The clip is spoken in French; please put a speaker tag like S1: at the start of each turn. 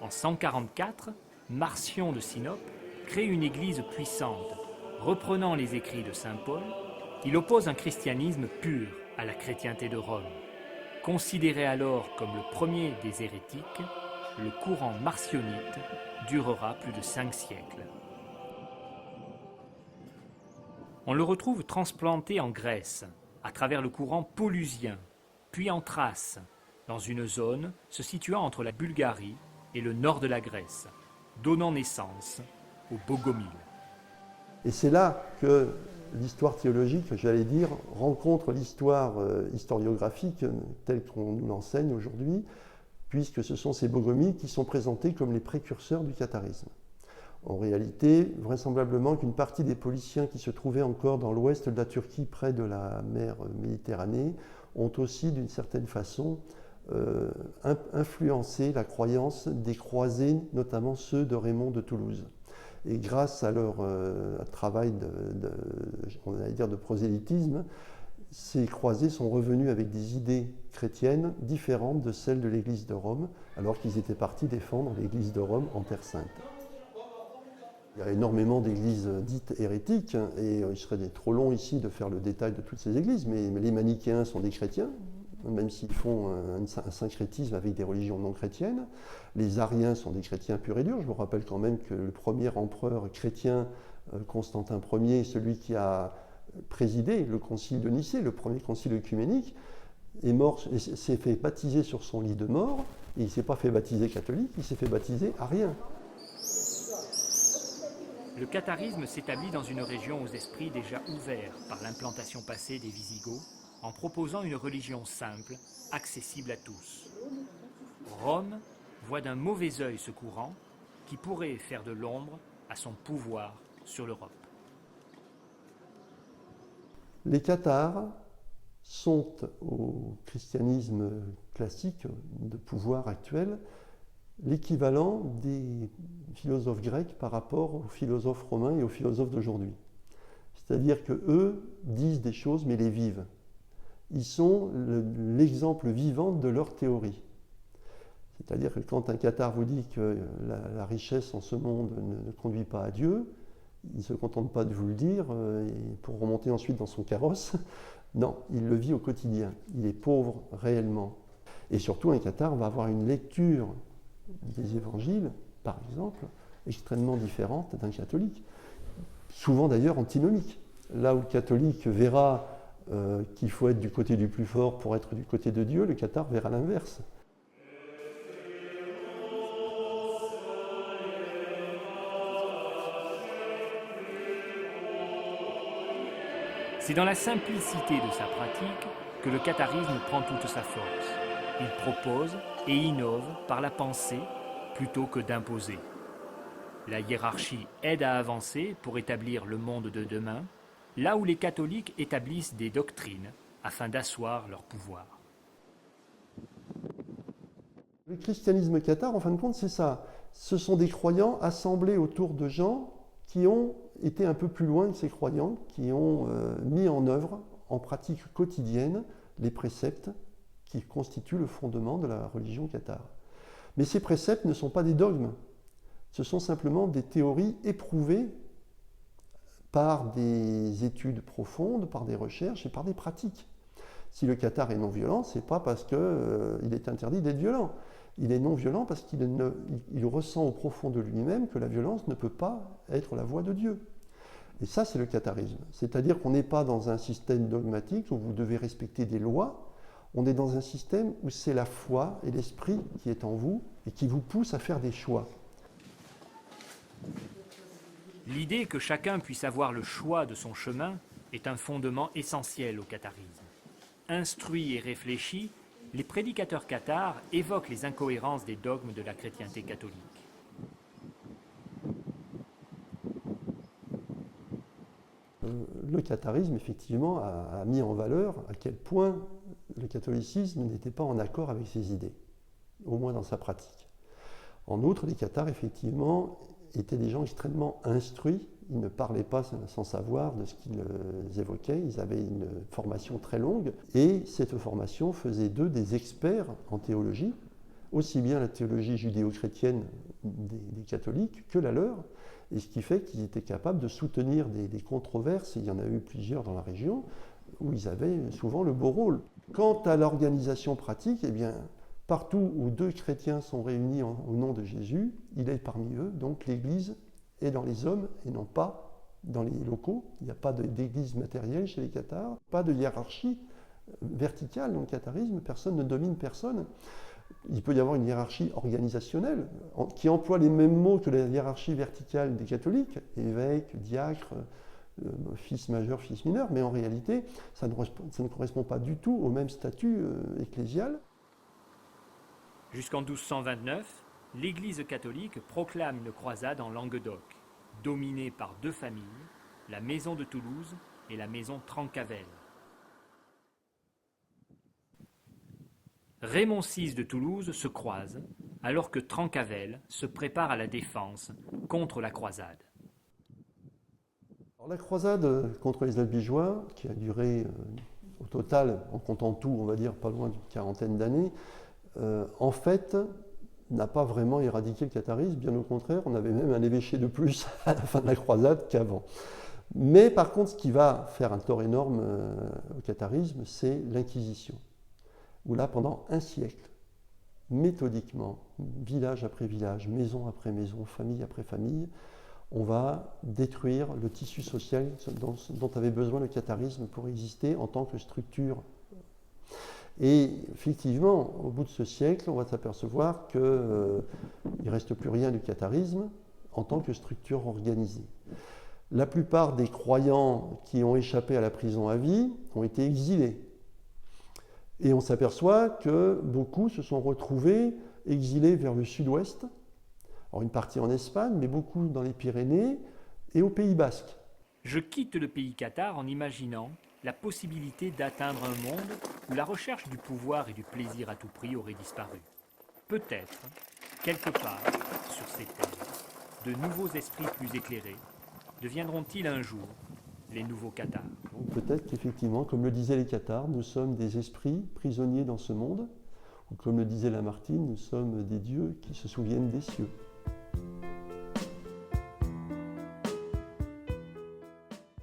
S1: En 144, Marcion de Sinope crée une église puissante. Reprenant les écrits de saint Paul, il oppose un christianisme pur à la chrétienté de Rome. Considéré alors comme le premier des hérétiques, le courant marcionite durera plus de 5 siècles. On le retrouve transplanté en Grèce, à travers le courant paulusien, puis en Thrace, dans une zone se situant entre la Bulgarie et le nord de la Grèce, donnant naissance aux Bogomiles.
S2: Et c'est là que l'histoire théologique, j'allais dire, rencontre l'histoire historiographique telle qu'on nous l'enseigne aujourd'hui, puisque ce sont ces Bogomiles qui sont présentés comme les précurseurs du catharisme. En réalité, vraisemblablement qu'une partie des Pauliciens qui se trouvaient encore dans l'ouest de la Turquie, près de la mer Méditerranée, ont aussi, d'une certaine façon, influencé la croyance des croisés, notamment ceux de Raymond de Toulouse. Et grâce à leur travail on allait dire de prosélytisme, ces croisés sont revenus avec des idées chrétiennes différentes de celles de l'Église de Rome, alors qu'ils étaient partis défendre l'Église de Rome en Terre Sainte. Il y a énormément d'églises dites hérétiques, et il serait trop long ici de faire le détail de toutes ces églises, mais les manichéens sont des chrétiens, même s'ils font un syncrétisme avec des religions non chrétiennes. Les ariens sont des chrétiens purs et durs. Je vous rappelle quand même que le premier empereur chrétien, Constantin Ier, celui qui a présidé le concile de Nicée, le premier concile œcuménique, est mort, s'est fait baptiser sur son lit de mort, et il ne s'est pas fait baptiser catholique, il s'est fait baptiser arien.
S1: Le catharisme s'établit dans une région aux esprits déjà ouverts par l'implantation passée des Visigoths, en proposant une religion simple, accessible à tous. Rome voit d'un mauvais œil ce courant qui pourrait faire de l'ombre à son pouvoir sur l'Europe.
S2: Les cathares sont au christianisme classique de pouvoir actuel l'équivalent des philosophes grecs par rapport aux philosophes romains et aux philosophes d'aujourd'hui. C'est-à-dire qu'eux disent des choses mais les vivent. Ils sont l'exemple vivant de leur théorie. C'est-à-dire que quand un cathare vous dit que la richesse en ce monde ne conduit pas à Dieu, il ne se contente pas de vous le dire pour remonter ensuite dans son carrosse. Non, il le vit au quotidien. Il est pauvre réellement. Et surtout, un cathare va avoir une lecture des évangiles, par exemple, extrêmement différente d'un catholique. Souvent d'ailleurs antinomique. Là où le catholique verra qu'il faut être du côté du plus fort pour être du côté de Dieu, le cathare verra l'inverse.
S1: C'est dans la simplicité de sa pratique que le catharisme prend toute sa force. Il propose et innove par la pensée plutôt que d'imposer. La hiérarchie aide à avancer pour établir le monde de demain, là où les catholiques établissent des doctrines afin d'asseoir leur pouvoir.
S2: Le christianisme cathare, en fin de compte, c'est ça. Ce sont des croyants assemblés autour de gens qui ont été un peu plus loin que ces croyants, qui ont mis en œuvre, en pratique quotidienne, les préceptes qui constituent le fondement de la religion cathare. Mais ces préceptes ne sont pas des dogmes, ce sont simplement des théories éprouvées par des études profondes, par des recherches et par des pratiques. Si le cathare est non violent, ce n'est pas parce qu'il est interdit d'être violent. Il est non violent parce qu'il ressent au profond de lui-même que la violence ne peut pas être la voie de Dieu. Et ça, c'est le catharisme. C'est-à-dire qu'on n'est pas dans un système dogmatique où vous devez respecter des lois, on est dans un système où c'est la foi et l'esprit qui est en vous et qui vous pousse à faire des choix.
S1: L'idée que chacun puisse avoir le choix de son chemin est un fondement essentiel au catharisme. Instruits et réfléchis, les prédicateurs cathares évoquent les incohérences des dogmes de la chrétienté catholique.
S2: Le catharisme, effectivement, a mis en valeur à quel point le catholicisme n'était pas en accord avec ses idées, au moins dans sa pratique. En outre, les cathares, effectivement, étaient des gens extrêmement instruits. Ils ne parlaient pas sans savoir de ce qu'ils évoquaient. Ils avaient une formation très longue. Et cette formation faisait d'eux des experts en théologie, aussi bien la théologie judéo-chrétienne des catholiques que la leur, et ce qui fait qu'ils étaient capables de soutenir des controverses, et il y en a eu plusieurs dans la région, où ils avaient souvent le beau rôle. Quant à l'organisation pratique, eh bien, partout où deux chrétiens sont réunis au nom de Jésus, il est parmi eux, donc l'Église est dans les hommes et non pas dans les locaux. Il n'y a pas d'église matérielle chez les cathares, pas de hiérarchie verticale dans le catharisme, personne ne domine personne. Il peut y avoir une hiérarchie organisationnelle qui emploie les mêmes mots que la hiérarchie verticale des catholiques, évêque, diacre, fils majeur, fils mineur, mais en réalité, ça ne correspond pas du tout au même statut ecclésial.
S1: Jusqu'en 1229, l'Église catholique proclame une croisade en Languedoc, dominée par deux familles, la maison de Toulouse et la maison Trencavel. Raymond VI de Toulouse se croise, alors que Trencavel se prépare à la défense contre la croisade.
S2: Alors, la croisade contre les Albigeois, qui a duré au total, en comptant tout, on va dire pas loin d'une quarantaine d'années, en fait, n'a pas vraiment éradiqué le catharisme, bien au contraire, on avait même un évêché de plus à la fin de la croisade qu'avant. Mais par contre, ce qui va faire un tort énorme au catharisme, c'est l'Inquisition, où là, pendant un siècle, méthodiquement, village après village, maison après maison, famille après famille, on va détruire le tissu social dont avait besoin le catharisme pour exister en tant que structure. Et effectivement, au bout de ce siècle, on va s'apercevoir qu'il ne reste plus rien du catharisme en tant que structure organisée. La plupart des croyants qui ont échappé à la prison à vie ont été exilés. Et on s'aperçoit que beaucoup se sont retrouvés exilés vers le sud-ouest, alors une partie en Espagne, mais beaucoup dans les Pyrénées et au Pays Basque.
S1: Je quitte le pays cathare en imaginant la possibilité d'atteindre un monde où la recherche du pouvoir et du plaisir à tout prix aurait disparu. Peut-être, quelque part sur ces terres, de nouveaux esprits plus éclairés deviendront-ils un jour les nouveaux cathares.
S2: Peut-être qu'effectivement, comme le disaient les cathares, nous sommes des esprits prisonniers dans ce monde, ou comme le disait Lamartine, nous sommes des dieux qui se souviennent des cieux.